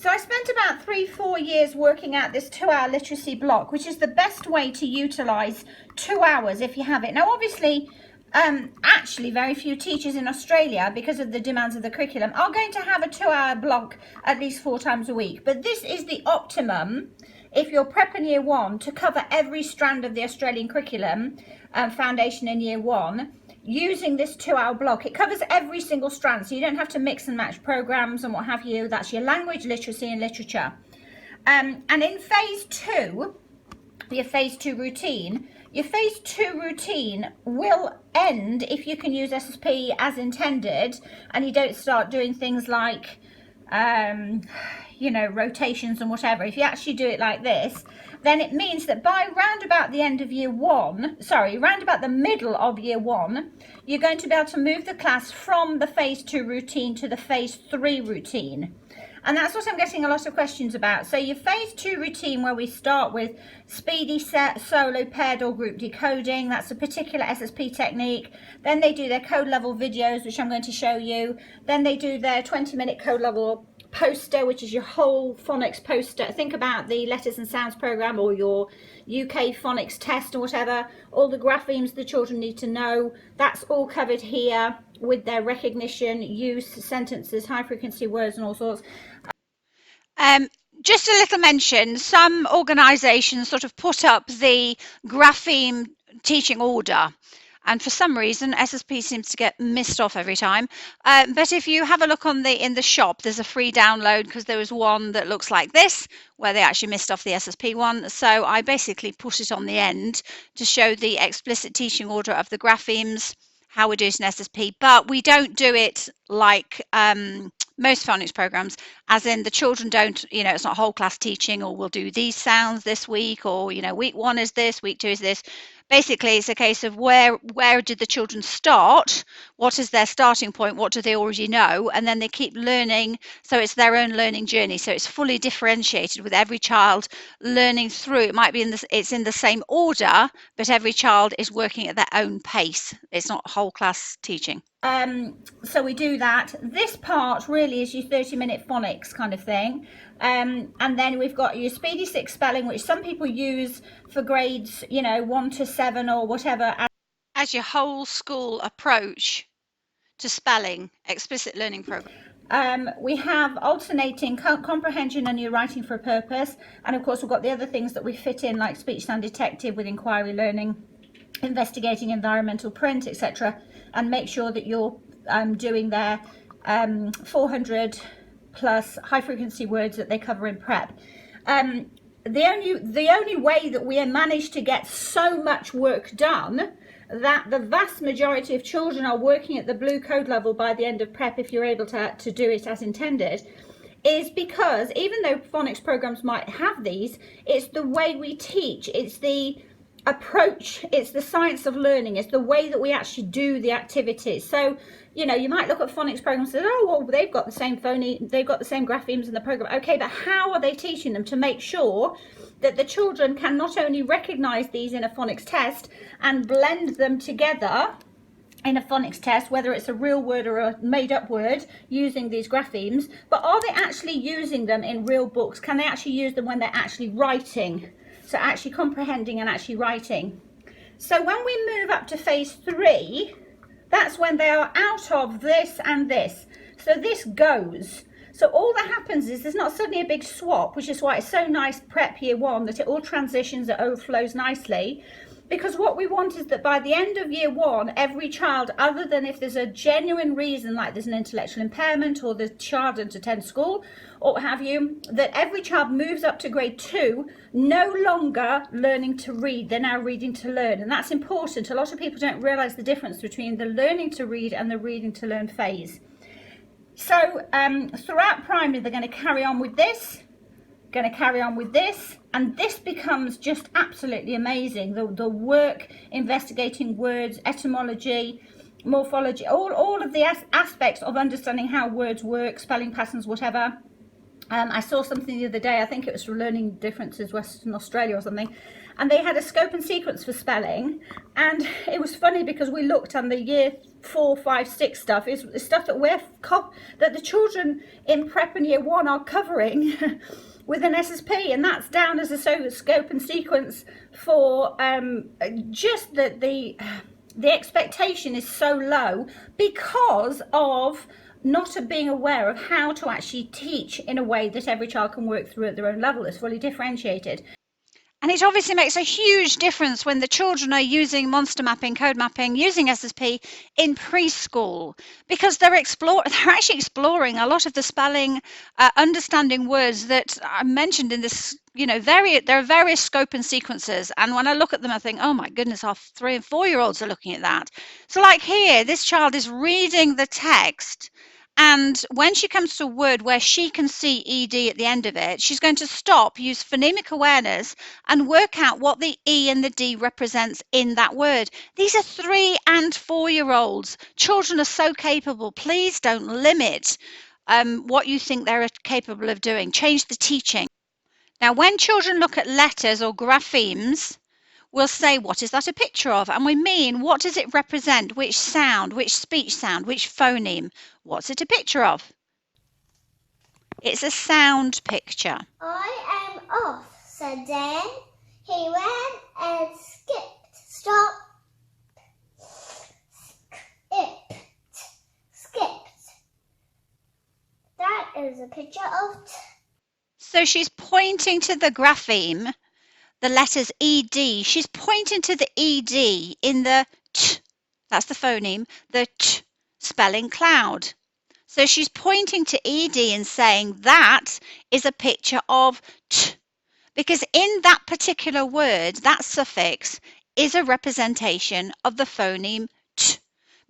So I spent about 3-4 years working out this 2-hour literacy block, which is the best way to utilize 2 hours if you have it. Now, obviously, actually very few teachers in Australia, because of the demands of the curriculum, are going to have a 2-hour block at least 4 times a week. But this is the optimum if you're prepping year 1 to cover every strand of the Australian curriculum, foundation in year 1. Using this 2-hour block, it covers every single strand, so you don't have to mix and match programs and what have you. That's your language, literacy and literature. And in phase 2, your phase 2 routine, your phase 2 routine will end if you can use SSP as intended and you don't start doing things like rotations and whatever. If you actually do it like this, then it means that by round about the end of year 1, round about the middle of year 1, you're going to be able to move the class from the phase 2 routine to the phase 3 routine. And that's what I'm getting a lot of questions about. So your phase 2 routine, where we start with speedy, set, solo, paired or group decoding, that's a particular SSP technique. Then they do their code level videos, which I'm going to show you. Then they do their 20-minute code level poster, which is your whole phonics poster. Think about the letters and sounds program or your UK phonics test or whatever. All the graphemes the children need to know, that's all covered here with their recognition, use, sentences, high frequency words and all sorts. Just a little mention, some organisations sort of put up the grapheme teaching order, and for some reason SSP seems to get missed off every time. But if you have a look in the shop, there's a free download, because there was one that looks like this where they actually missed off the SSP one. So I basically put it on the end to show the explicit teaching order of the graphemes, how we do it in SSP, but we don't do it like most phonics programs, as in the children don't, it's not whole class teaching, or we'll do these sounds this week, or week 1 is this, week 2 is this. Basically, it's a case of where did the children start, what is their starting point, what do they already know, and then they keep learning. So it's their own learning journey, so it's fully differentiated with every child learning through. It might be it's in the same order, but every child is working at their own pace. It's not whole class teaching. So we do that. This part really is your 30-minute phonics kind of thing. And then we've got your Speedy Spelling, which some people use for grades, 1 to 7 or whatever. As your whole school approach to spelling, explicit learning program. We have alternating comprehension and your writing for a purpose. And of course, we've got the other things that we fit in, like speech sound detective with inquiry learning, investigating environmental print, etc. And make sure that you're doing their 400 plus high frequency words that they cover in prep. The only way that we managed to get so much work done that the vast majority of children are working at the blue code level by the end of prep, if you're able to do it as intended, is because even though phonics programs might have these, it's the way we teach, it's the approach, it's the science of learning, it's the way that we actually do the activities. So you might look at phonics programs and say, oh well, they've got the same they've got the same graphemes in the program. Okay, but how are they teaching them to make sure that the children can not only recognize these in a phonics test and blend them together in a phonics test, whether it's a real word or a made-up word, using these graphemes, but are they actually using them in real books? Can they actually use them when they're actually writing? So actually comprehending and actually writing. So when we move up to phase 3, that's when they are out of this and this. So this goes. So all that happens is there's not suddenly a big swap, which is why it's so nice prep year 1, that it all transitions, it overflows nicely. Because what we want is that by the end of year 1, every child, other than if there's a genuine reason, like there's an intellectual impairment or the child doesn't attend school or what have you, that every child moves up to grade 2, no longer learning to read, they're now reading to learn. And that's important. A lot of people don't realize the difference between the learning to read and the reading to learn phase. So throughout primary, they're going to carry on with this, and this becomes just absolutely amazing. The work investigating words, etymology, morphology, all of the aspects of understanding how words work, spelling patterns, whatever. I saw something the other day, I think it was from Learning Differences Western Australia or something, and they had a scope and sequence for spelling, and it was funny because we looked on the year 4, 5, 6 stuff, is stuff that that the children in prep and year 1 are covering with an SSP, and that's down as a scope and sequence for just that the expectation is so low because of not being aware of how to actually teach in a way that every child can work through at their own level. It's fully differentiated. And it obviously makes a huge difference when the children are using monster mapping, code mapping, using SSP in preschool, because they're actually exploring a lot of the spelling, understanding words that I mentioned in this. There are various scope and sequences, and when I look at them, I think, oh my goodness, our 3 and 4 year olds are looking at that. So, like here, this child is reading the text. And when she comes to a word where she can see ED at the end of it, she's going to stop, use phonemic awareness, and work out what the E and the D represents in that word. These are 3 and 4 year olds. Children are so capable. Please don't limit what you think they're capable of doing. Change the teaching. Now, when children look at letters or graphemes, we'll say, what is that a picture of? And we mean, what does it represent? Which sound, which speech sound, which phoneme? What's it a picture of? It's a sound picture. I am off, said Dan. He ran and skipped. Stop. Skipped. That is a picture of So she's pointing to the grapheme, the letters ED. She's pointing to the ED in the T, that's the phoneme, the T spelling cloud. So she's pointing to ED and saying that is a picture of T, because in that particular word, that suffix is a representation of the phoneme T,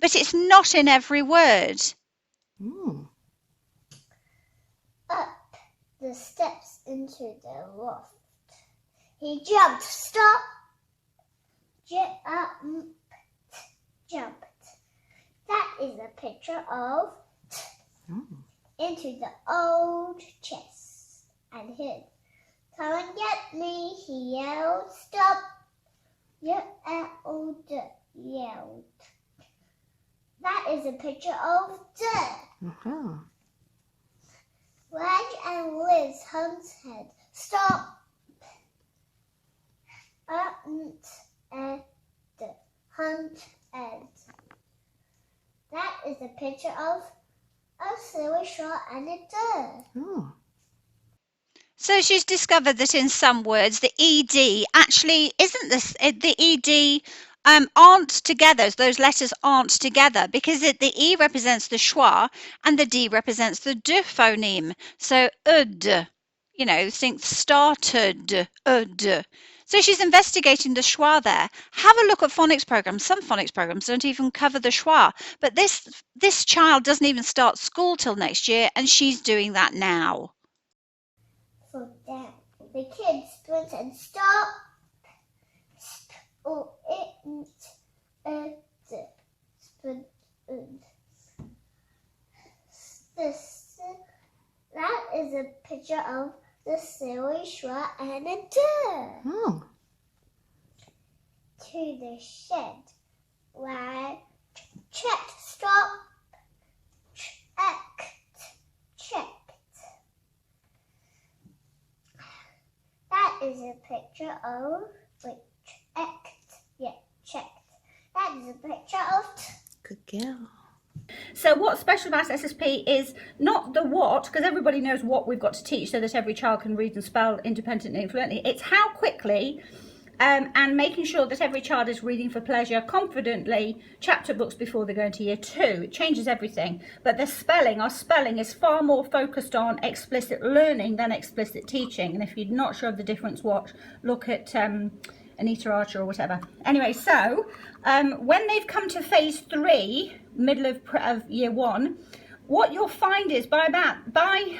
but it's not in every word. Up the steps into the loft. He jumped. Stop. Jumped. That is a picture of into the old chest and hid. Come and get me, he yelled. Stop. Yelled. That is a picture of the. Rag and Liz Hunt's head. Stop. Hunt Ed. That is a picture of a silly shot and a bird. So she's discovered that in some words the ED actually isn't the ED aren't together. Those letters aren't together because the E represents the schwa and the D represents the D phoneme. So ud, think started, ud. So she's investigating the schwa there. Have a look at phonics programs. Some phonics programs don't even cover the schwa, but this child doesn't even start school till next year, and she's doing that now. For that, the kids sprint and stop. That is a picture of the silly schwa and a bird. To the shed where checked. Stop. Checked. That is a picture of checked. That is a picture of Good girl. So what's special about SSP is not the what, because everybody knows what we've got to teach so that every child can read and spell independently and fluently. It's how quickly and making sure that every child is reading for pleasure confidently chapter books before they go into year 2. It changes everything. But our spelling is far more focused on explicit learning than explicit teaching. And if you're not sure of the difference, look at Anita Archer or whatever. Anyway, so when they've come to phase 3, middle of year 1, what you'll find is by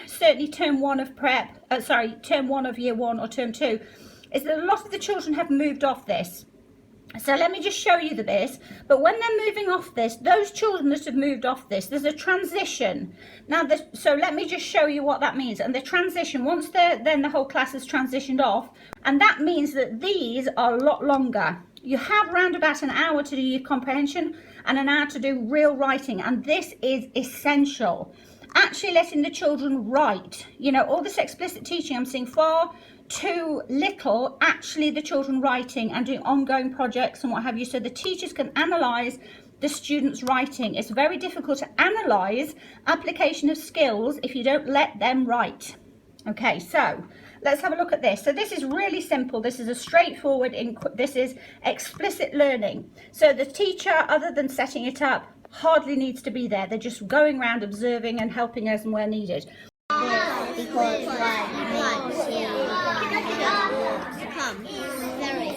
certainly term 1 of term 1 of year 1 or term 2, is that a lot of the children have moved off this. So let me just show you the bit. But when they're moving off this, those children that have moved off this, there's a transition. Now, so let me just show you what that means. And the transition, once then the whole class has transitioned off, and that means that these are a lot longer. You have round about an hour to do your comprehension and an hour to do real writing. And this is essential. Actually letting the children write. You know, all this explicit teaching, I'm seeing far too little actually the children writing and doing ongoing projects and what have you, so the teachers can analyze the students writing. It's very difficult to analyze application of skills if you don't let them write. Okay, so let's have a look at this. So this is really simple. This is a straightforward, this is explicit learning. So the teacher, other than setting it up, hardly needs to be there. They're just going around observing and helping us where needed. Because makes you come very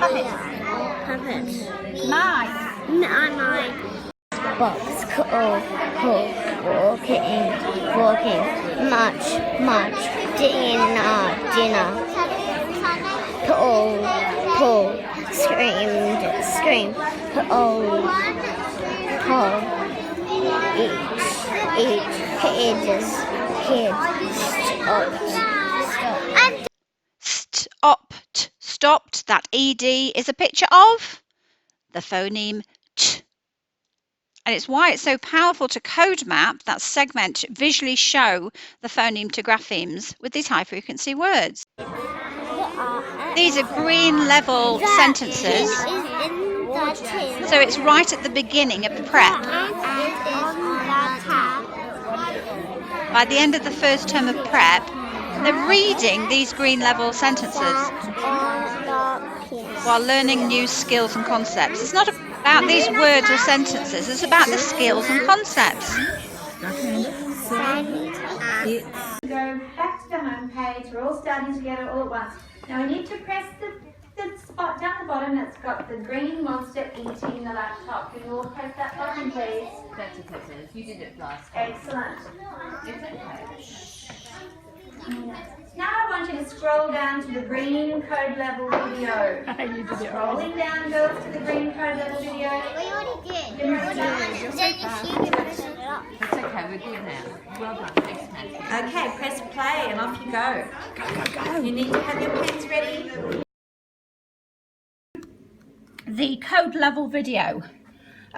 others like box, walking, much, dinner, pull, scream, pull, eat, kids, Stopped, that ed is a picture of the phoneme t. And it's why it's so powerful to code map, that segment, visually show the phoneme to graphemes with these high frequency words. These are green level sentences. So it's right at the beginning of the prep. By the end of the first term of prep, they're reading these green level sentences while learning new skills and concepts. It's not about these words or sentences, it's about the skills and concepts. Go back to the home page. We're all starting together all at once. Now we need to press the spot down the bottom that's got the green monster eating the laptop. Can you all press that button, please? That's okay, Dennis. You did it last time. Excellent. It's okay. Now I want you to scroll down to the green code level video. Scrolling down, girls, to the green code level video. We already did. You already did. That's okay, we're good now. Well done. Thanks, Matthew. Okay, press play and off you go. Go. You need to have your pens ready. The code level video.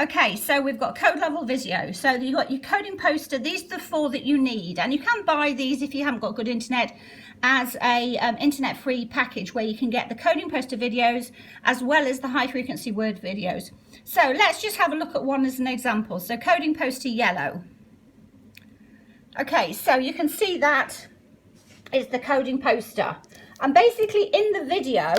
Okay, so we've got code level video. So you've got your coding poster. These are the 4 that you need, and you can buy these if you haven't got good internet as a internet free package where you can get the coding poster videos as well as the high frequency word videos. So let's just have a look at one as an example. So coding poster yellow. Okay, so you can see that is the coding poster, and basically in the video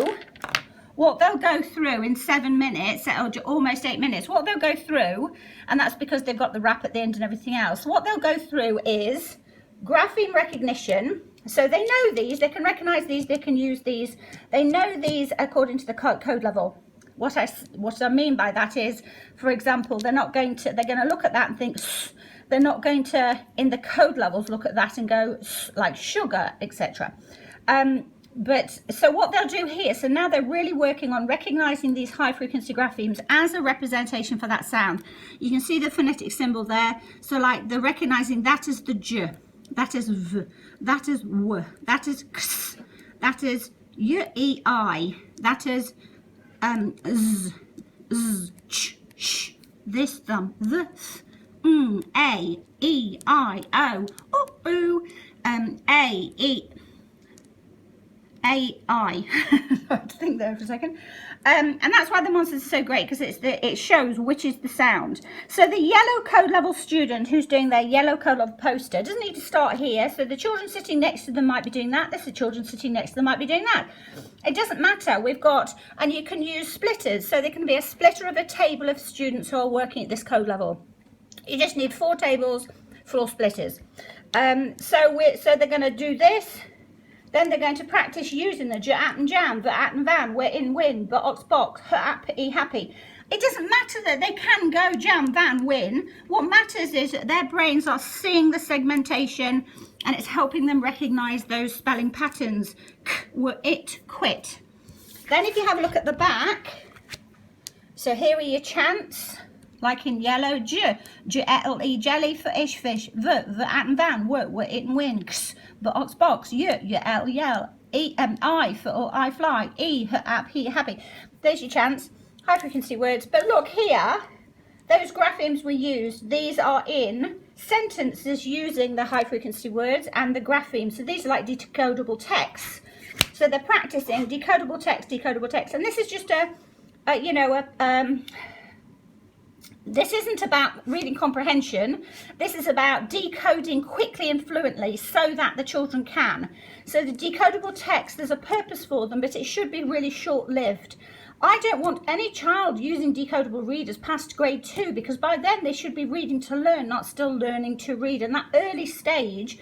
what they'll go through in 7 minutes, or almost 8 minutes, what they'll go through, and that's because they've got the wrap at the end and everything else, what they'll go through is grapheme recognition. So they know these, they can recognize these, they can use these, they know these according to the code level. What I mean by that is, for example, they're going to look at that and think, they're not going to, in the code levels, look at that and go like sugar, etc. But so what they'll do here, so now they're really working on recognizing these high frequency graphemes as a representation for that sound. You can see the phonetic symbol there. So like they're recognizing that is the j, that is v, that is w, that is x, that is y, e, I, that is z, z, ch, sh, this thumb, this, a, e, I, o, ooh, a, e, AI. I had to think there for a second. And that's why the monsters are so great, because it shows which is the sound. So the yellow code level student who's doing their yellow code level poster doesn't need to start here. So the children sitting next to them might be doing that. There's the children sitting next to them might be doing that. It doesn't matter. We've got, and you can use splitters. So there can be a splitter of a table of students who are working at this code level. You just need 4 tables, floor splitters. So they're going to do this. Then they're going to practice using the j, at and jam, the at and van, we're in, win, but ox, box, happy. It doesn't matter that they can go jam, van, win. What matters is that their brains are seeing the segmentation and it's helping them recognize those spelling patterns. Were it, quit. Then if you have a look at the back, so here are your chants, like in yellow, j, j-l-e, jelly for ish, fish, the at and van, were it and win, x, the ox, box, y-l, yell, e, I for or I fly, e, he, happy. There's your chants, high frequency words. But look here, those graphemes we used, these are in sentences using the high frequency words and the graphemes. So these are like decodable texts. So they're practicing decodable text, and this is just this isn't about reading comprehension. This is about decoding quickly and fluently so that the children can. So the decodable text, there's a purpose for them, but it should be really short-lived. I don't want any child using decodable readers past grade 2, because by then they should be reading to learn, not still learning to read. And that early stage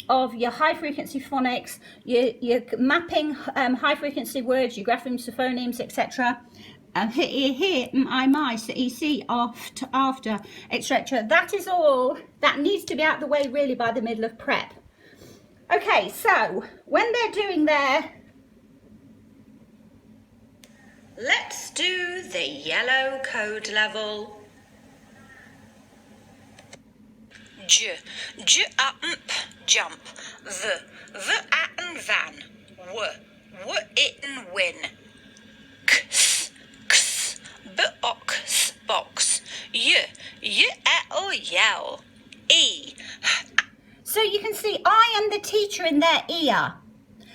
of your high frequency phonics, your mapping high frequency words, your graphemes, phonemes, etc. Here, my, so ec, after, etc. That is all that needs to be out the way really by the middle of prep. Okay, so when they're doing their, let's do the yellow code level. J, jump, the at and van, it and win, x, box, yell, e. So you can see I am the teacher in their ear.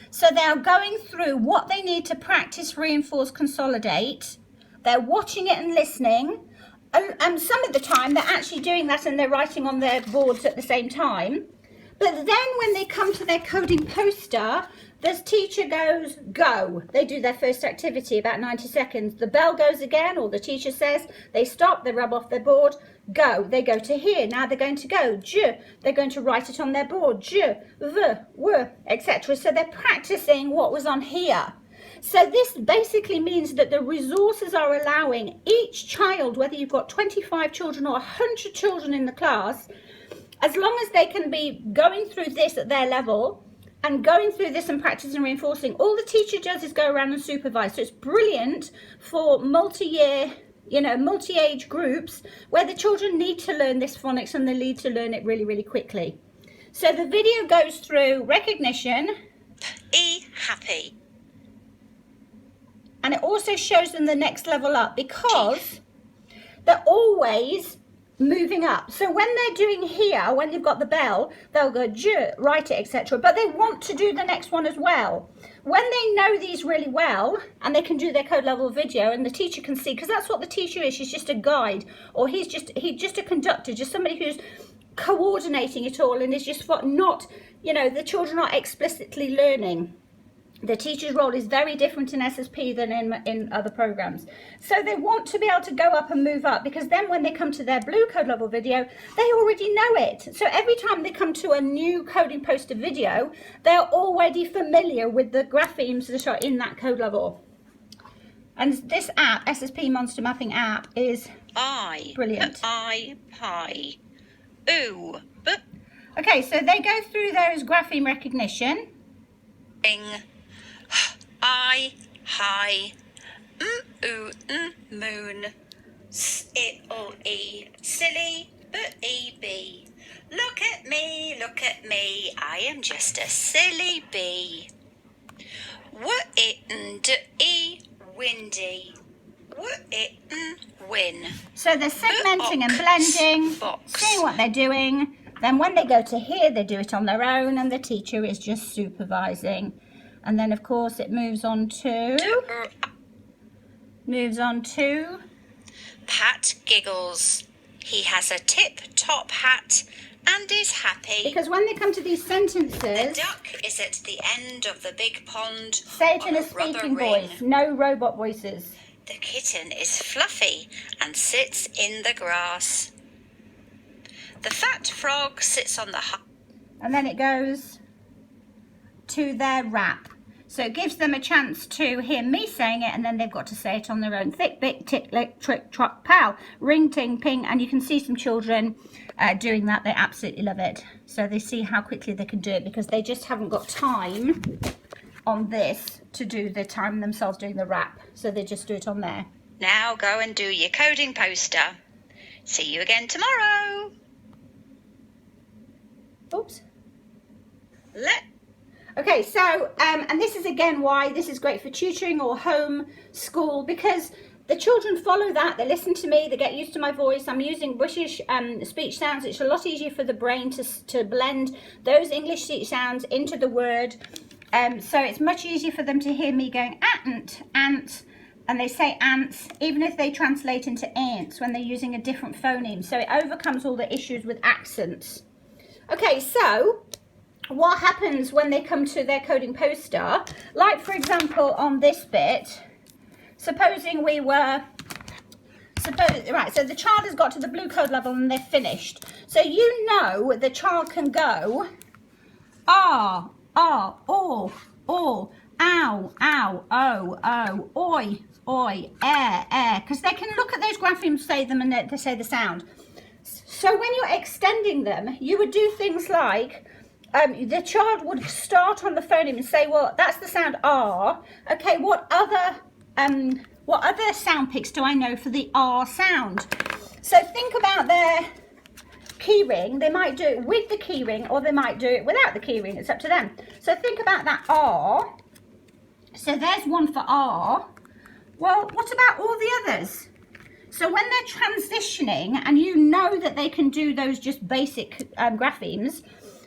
So they're going through what they need to practice, reinforce, consolidate. They're watching it and listening. And some of the time they're actually doing that and they're writing on their boards at the same time. But then when they come to their coding poster, the teacher goes, go. They do their first activity, about 90 seconds. The bell goes again, or the teacher says, they stop, they rub off their board, go. They go to here, now they're going to go, j. They're going to write it on their board, j, the, w, etc. So they're practicing what was on here. So this basically means that the resources are allowing each child, whether you've got 25 children or 100 children in the class, as long as they can be going through this at their level and going through this and practicing and reinforcing, all the teacher does is go around and supervise. So it's brilliant for multi-year, multi-age groups where the children need to learn this phonics and they need to learn it really, really quickly. So the video goes through recognition, E, happy, and it also shows them the next level up because they're always moving up. So when they're doing here, when you've got the bell, they'll go j, write it, etc. But they want to do the next one as well. When they know these really well and they can do their code level video and the teacher can see, because that's what the teacher is, she's just a guide, or he's just a conductor, just somebody who's coordinating it all and is just not, the children are explicitly learning. The teacher's role is very different in SSP than in other programs. So they want to be able to go up and move up, because then when they come to their blue code level video, they already know it. So every time they come to a new coding poster video, they're already familiar with the graphemes that are in that code level. And this app, Ssp Monster Mapping App, is brilliant. Pie. Ooh, but. Okay, so they go through there as grapheme recognition. I, hi, moon, e, silly, but e, look at me, I am just a silly bee. What it and e, windy, what it win. So they're segmenting and blending, seeing what they're doing. Then when they go to here, they do it on their own and the teacher is just supervising. And then, of course, it moves on to Pat giggles. He has a tip-top hat and is happy. Because when they come to these sentences, the duck is at the end of the big pond. Say it in a speaking voice, no robot voices. The kitten is fluffy and sits in the grass. The fat frog sits on the and then it goes to their rap. So it gives them a chance to hear me saying it, and then they've got to say it on their own. Thick, big, tick, lick, trick, truck, pow, ring, ting, ping. And you can see some children doing that. They absolutely love it. So they see how quickly they can do it, because they just haven't got time on this to do the time themselves doing the rap. So they just do it on there. Now go and do your coding poster. See you again tomorrow. Oops. Okay, so, and this is again why this is great for tutoring or home school, because the children follow that, they listen to me, they get used to my voice. I'm using British speech sounds. It's a lot easier for the brain to blend those English speech sounds into the word. So it's much easier for them to hear me going ant, and they say ants, even if they translate into ants when they're using a different phoneme. So it overcomes all the issues with accents. Okay, so what happens when they come to their coding poster? Like, for example, on this bit, supposing we were, right, so the child has got to the blue code level and they're finished. So you know the child can go ah, oh, ow, oh, oi, air, because they can look at those graphemes, say them, and they say the sound. So when you're extending them, you would do things like, the child would start on the phoneme and say, well, that's the sound R. Okay, what other sound picks do I know for the R sound? So think about their keyring. They might do it with the keyring, or they might do it without the keyring. It's up to them. So think about that R. So there's one for R. Well, what about all the others? So when they're transitioning, and you know that they can do those just basic graphemes,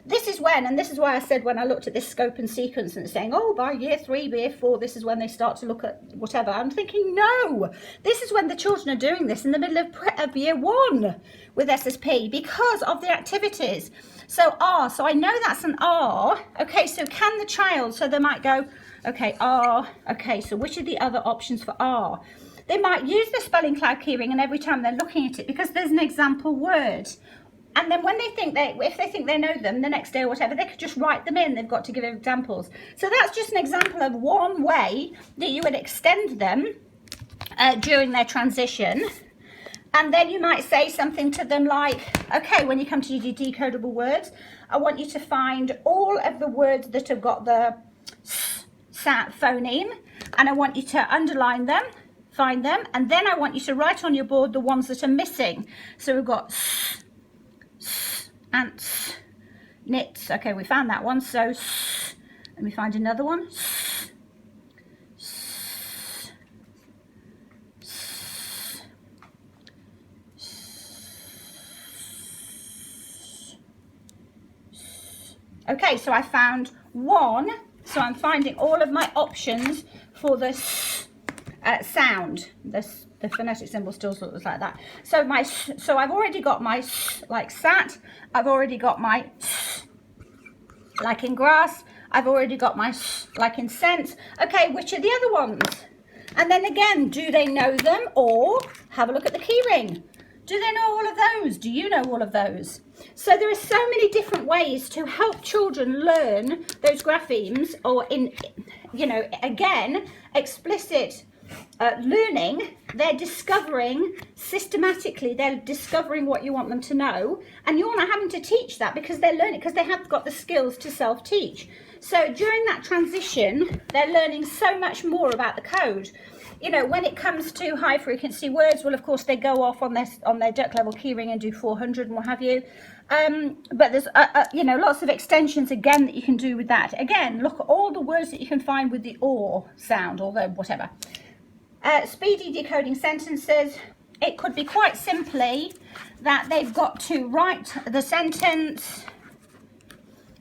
this is when, and this is why I said when I looked at this scope and sequence and it's saying, oh, by year 3, year 4, this is when they start to look at whatever. I'm thinking, no, this is when the children are doing this in the middle of year 1 with SSP, because of the activities. So R, so I know that's an R. Okay, so can the child, so they might go, okay, R, okay, so which are the other options for R? They might use the spelling cloud keyring, and every time they're looking at it, because there's an example word. And then when they think if they think they know them the next day or whatever, they could just write them in. They've got to give examples. So that's just an example of one way that you would extend them during their transition. And then you might say something to them like, okay, when you come to your decodable words, I want you to find all of the words that have got the phoneme, and I want you to underline them, find them, and then I want you to write on your board the ones that are missing. So we've got ants, knits. Okay, we found that one. So let me find another one. Okay, so I found one. So I'm finding all of my options for the sound. The phonetic symbol still looks like that. So I've already got my like sat. I've already got my like in grass. I've already got my like in sense. Okay, which are the other ones? And then again, do they know them, or have a look at the keyring? Do they know all of those? Do you know all of those? So there are so many different ways to help children learn those graphemes, or in, you know, again, explicit learning. They're discovering systematically, they're discovering what you want them to know, and you're not having to teach that because they're learning, because they have got the skills to self-teach. So during that transition, they're learning so much more about the code. You know, when it comes to high frequency words, well, of course, they go off on their duck level keyring and do 400 and what have you. But there's, you know, lots of extensions, again, that you can do with that. Again, look at all the words that you can find with the or sound, or the whatever. Speedy decoding sentences. It could be quite simply that they've got to write the sentence.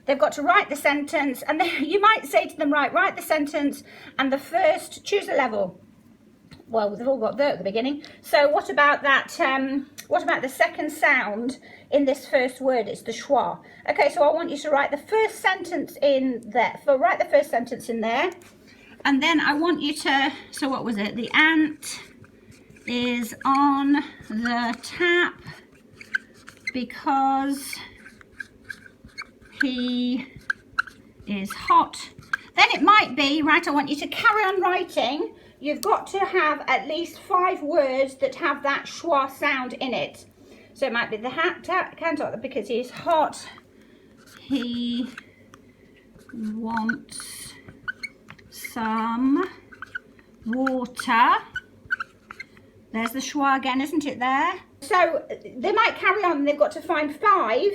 They've got to write the sentence, and then you might say to them, right, write the sentence, and the first, choose a level. Well, they've all got the at the beginning. So what about that? What about the second sound in this first word? It's the schwa. Okay, so I want you to write the first sentence in there. So write the first sentence in there, and then I want you to. So what was it? The ant is on the tap because he is hot. Then it might be, right, I want you to carry on writing. You've got to have at least 5 words that have that schwa sound in it. So it might be the hat can't because he's hot. He wants some water. There's the schwa again, isn't it there? So they might carry on, they've got to find 5.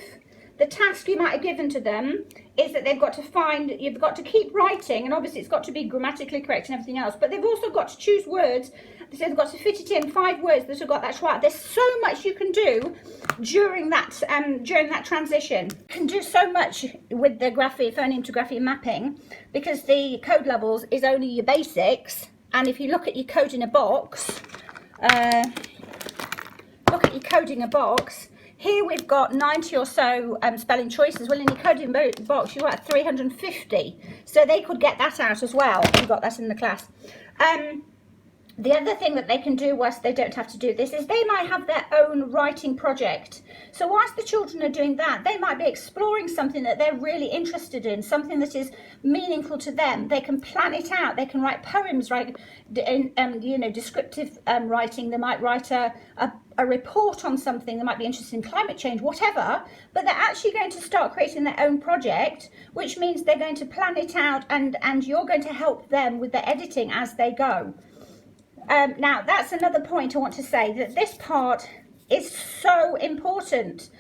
The task you might have given to them is that they've got to find, you've got to keep writing, and obviously it's got to be grammatically correct and everything else, but they've also got to choose words. So they've got to fit it in 5 words that have got that schwa. There's so much you can do during that transition. You can do so much with the phoneme to grapheme mapping because the code levels is only your basics. And if you look at your code in a box, here we've got 90 or so spelling choices. Well, in your coding box, you're at 350. So they could get that out as well. We've got that in the class. The other thing that they can do whilst they don't have to do this is they might have their own writing project. So whilst the children are doing that, they might be exploring something that they're really interested in, something that is meaningful to them. They can plan it out. They can write poems, write descriptive writing. They might write a report on something. They might be interested in climate change, whatever. But they're actually going to start creating their own project, which means they're going to plan it out, and you're going to help them with the editing as they go. Now, that's another point I want to say, that this part is so important.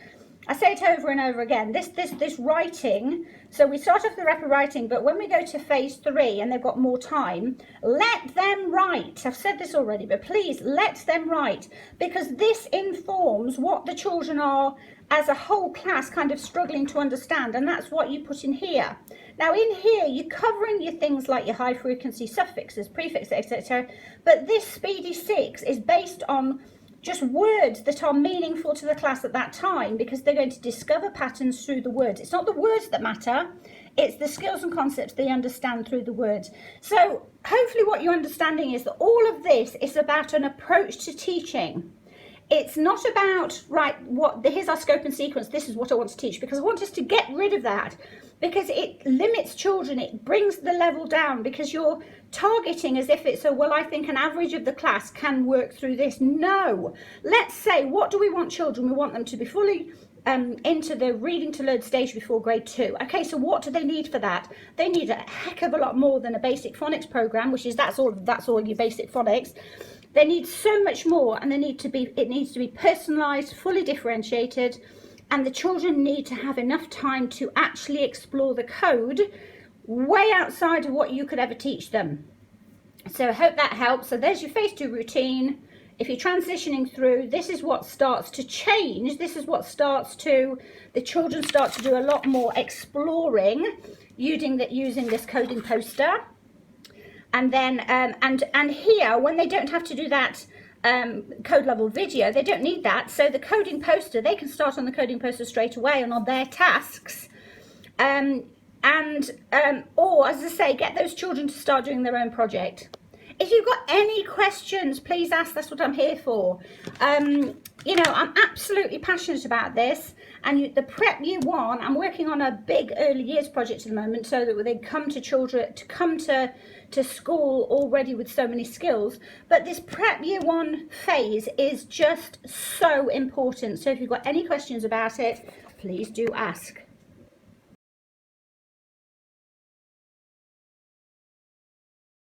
I say it over and over again, this writing. So we start off the rapid writing, but when we go to phase 3 and they've got more time, let them write. I've said this already, but please let them write, because this informs what the children are as a whole class kind of struggling to understand, and that's what you put in here. Now in here you're covering your things like your high frequency suffixes, prefixes, etc. But this Speedy 6 is based on just words that are meaningful to the class at that time, because they're going to discover patterns through the words. It's not the words that matter, it's the skills and concepts they understand through the words. So hopefully what you're understanding is that all of this is about an approach to teaching. It's not about, right, here's our scope and sequence, this is what I want to teach, because I want us to get rid of that, because it limits children, it brings the level down, because you're targeting as if it's I think an average of the class can work through this. No, let's say, what do we want children? We want them to be fully into the reading to learn stage before grade 2. Okay, so what do they need for that? They need a heck of a lot more than a basic phonics program, which is that's all your basic phonics. They need so much more, and it needs to be personalized, fully differentiated, and the children need to have enough time to actually explore the code way outside of what you could ever teach them. So I hope that helps. So there's your phase 2 routine. If you're transitioning through, this is what starts to change. This is what the children start to do a lot more exploring using this coding poster. And then, and here, when they don't have to do that code level video, they don't need that. So the coding poster, they can start on the coding poster straight away and on their tasks. Or, as I say, get those children to start doing their own project. If you've got any questions, please ask. That's what I'm here for. I'm absolutely passionate about this. And the Prep Year 1, I'm working on a big early years project at the moment, so that they come to school already with so many skills. But this Prep Year 1 phase is just so important. So if you've got any questions about it, please do ask.